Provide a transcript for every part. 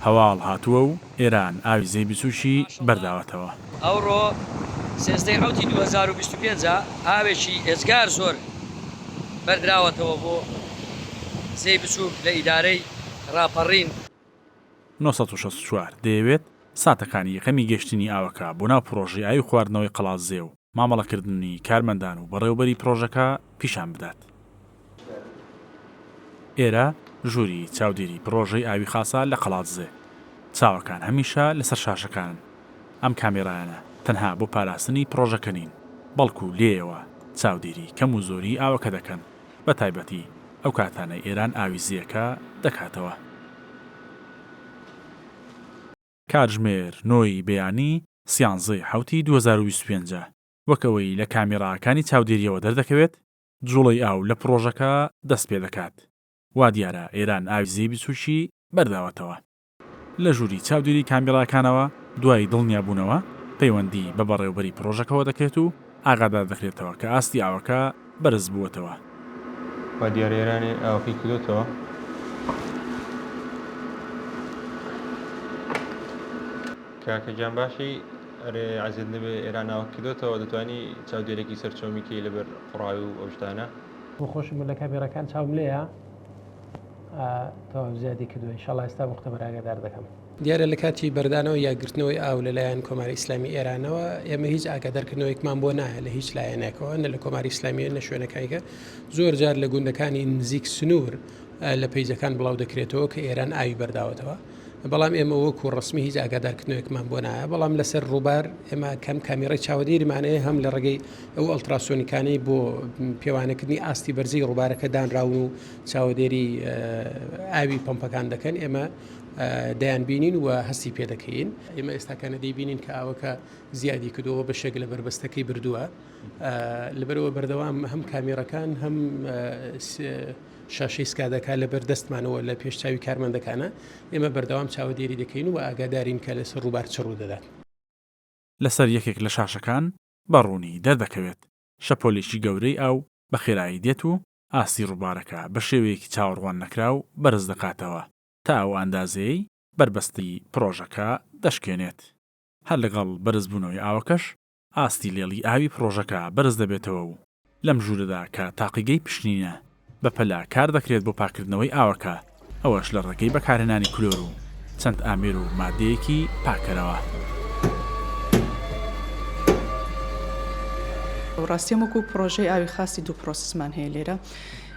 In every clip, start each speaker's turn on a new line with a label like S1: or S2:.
S1: هەواڵ هاتووە و ئێران ئاوی زەی بچووشی بەرداوەتەوە.
S2: ئەوڕۆ 2025 ئاوێکی ئێزگار زۆر بەردراوەتەوە بۆ زەی بچووک لە ئیدارەی ڕاپەڕین
S1: 964 دەیەوێت ساتەکانی یەکەمی گەشتنی ئاوەکە بۆ ناو پرۆژەی ئاوی خواردنەوەی قەڵازێ و مامەڵەکردنی کارمەندان و بەڕێوەبەری پرۆژەکە پیشان بدات. ئێرە ژووری چاودێری پرۆژەی ئاوی خاسا لە قەڵاتزێ. چاوەکان هەمیشە لەسەر شاشەکانن. ئەم کامێرایانە تەنها بۆ پاراستنی پرۆژەکە نین، بەڵکو لێیەوە چاودێری کەم و زۆری ئاوەکە دەکەن، بە تایبەتی ئەو کاتانەی ئێران ئاوی زیەکە دەکاتەوە. کاتژمێر 9 بەیانی 13 2025 وەکەوەی لە کامێراکانی چاودێریەوە دەردەکەوێت، جوڵەی ئاو لە پرۆژەکە دەست پێ دەکات. وا دیارە ئێران ئاوی زەی بچووشی بەرداوەتەوە. لە ژووری چاودێری کامێراکانەوە دوای دڵنیابوونەوە پەیوەندی بە بەڕێوەبەری پرۆژەکەەوە دەکرێت و ئاگادار دەکرێتەوە کە ئاستی ئاوەکە بەرز بووەتەوە.
S3: وا دیارە ئێرانی ئاوەکەی کردوتەوە. کاکە گیان باشی ئەرێ عەزیز لەبێ ئێران ئاوە کردوتەوە، دەتوانی چاودێرێکی سەرچۆمیکی لەبەر قوڕاوی و ئەو شتانە.
S4: خۆشم لە کامێرەکان چاوم لێیە تەواو زیادی کردووە. ئینشاڵڵا ئێستا مختبەر ئاگادار دەکەم.
S5: دیارە لە کاتی بەردانەوە یاگرتنەوەی ئاو لەلایەن کۆماری ئیسلامی ئێرانەوە ئێمە هیچ ئاگادارکردنەوەیەکمان بۆ نایە لە هیچ لایەنێکەوە، نە لە کۆماری ئیسلامی نە شوێنەکایکە. زۆر جار لە گوندەکانی نزیک سنوور لە پەیجەکان بڵاو دەکرێتەوە کە ئێران ئاوی بەرداوەتەوە، بەڵام ئێمە وەکو ڕسمی هیچ ئاگادارکردنەوەیەکمان بۆ نایە. بەڵام لەسەر ڕووبار ئێمە کەم کامیڕی چاودێریمانەیە هەم لە ڕێگەی ئەو ئەڵتراسۆنیکانەی بۆ پێوانەکردنی ئاستی بەرزی ڕووبارەکە دانراون و چاودێری ئاوی پۆمپەکان دەکەن. ئێمە دەیان بینین و هەستی پێ دەکەین. ئێمە ئێستاکانە دەیبینین کە ئاوەکە زیادی کردەوە بە شێک لە بربەستەکەی بردووە. لەبەرەوە بەردەوام هەم کامێرەکان هەم شاشەی سکادەکە لە بەردەستمانەوە لە پێشچاوی کارمەندەکانە ئێمە بەردەوام چاودێری دەکەین و ئاگادارین کە لەسەر ڕووبار چ ڕوو دەدات.
S1: لەسەر یەکێک لە شاشەکان بەڕوونی دەردەکەوێت. شەپۆلێکی گەورەی ئاو بە خێرایی دێت و ئاستی ڕووبارەکە بە شێوەیەکی چاوەڕوان نەکرا و بەرز دەکاتەوە تا ئەو ئەندازەی بربەستی پرۆژەکە دەشکێنێت. هەر لەگەڵ بەرزبوونەوەی ئاوەکەش ئاستی لێڵی ئاوی پرۆژەکە بەرز دەبێتەوە و لەم ژوورەدا کە تاقیگەی پشتینە بە پەلا کار دەکرێت بۆ پاکردنەوەی ئاوەکە، ئەوەش لە ڕێگەی بەکارهێنانی کلۆر و چەند ئامێر و مادەیەکی پاکەرەوە.
S6: ڕاستیم وەکو پرۆژەی ئاوی خاصی دوو پرۆسسمان هەیە لێرە.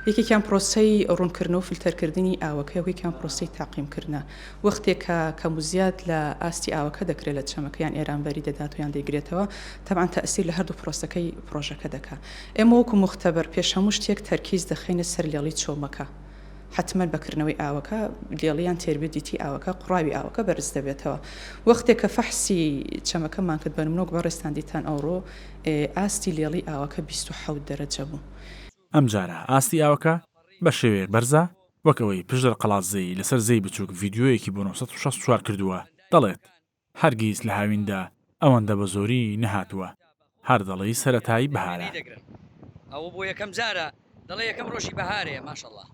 S6: یەکێکیان پرۆسەی ڕوونکردن و فیلتەرکردنی ئاوەکە، یەکێکیان پرۆسەی تاقیمکردنە. وەختێک کەم و زیاد لە ئاستی ئاوەکە دەکرێت لە چەمەکەیان ئێرانبەری دەدات و یان دەیگرێتەوە، تەبعاً تەئسیر لە هەردوو پرۆسەکەی پرۆژەکە دەکات. ئێمە وەکو مختبەر پێش هەموو شتێک تەرکیز دەخینە سەر لێڵی چۆمەکە. حتمما بەکردنەوەی ئاوەکە لێڵیان تێربێت دیتی ئاوەکە قوڕاوی ئاوەکە بەرز دەبێتەوە. وەختێک کە فەحسی چەمەکەمان کرد بە نمونە بەڕێستان دیتان ئەوڕۆ ئاستی لێڵی ئاوەکە 27 دەرەجە بوو.
S1: ئەم جارە ئاستی ئاوەکە بە شێوەیەک بەرزە، وەکەوەی پشدەر قەڵازەی لەسەر زەی بچووک ڤیدیۆیەکی بۆ 964 کردووە، دەڵێت هەرگیز لە هاویندا ئەوەندە بە زۆری نەهاتووە، هەر دەڵی سەرەتایی بەهارە.
S2: ئەوە بۆ یەکەم جارە دەڵێ یەکەم ڕۆژی بەهارەیە ماشەڵڵا.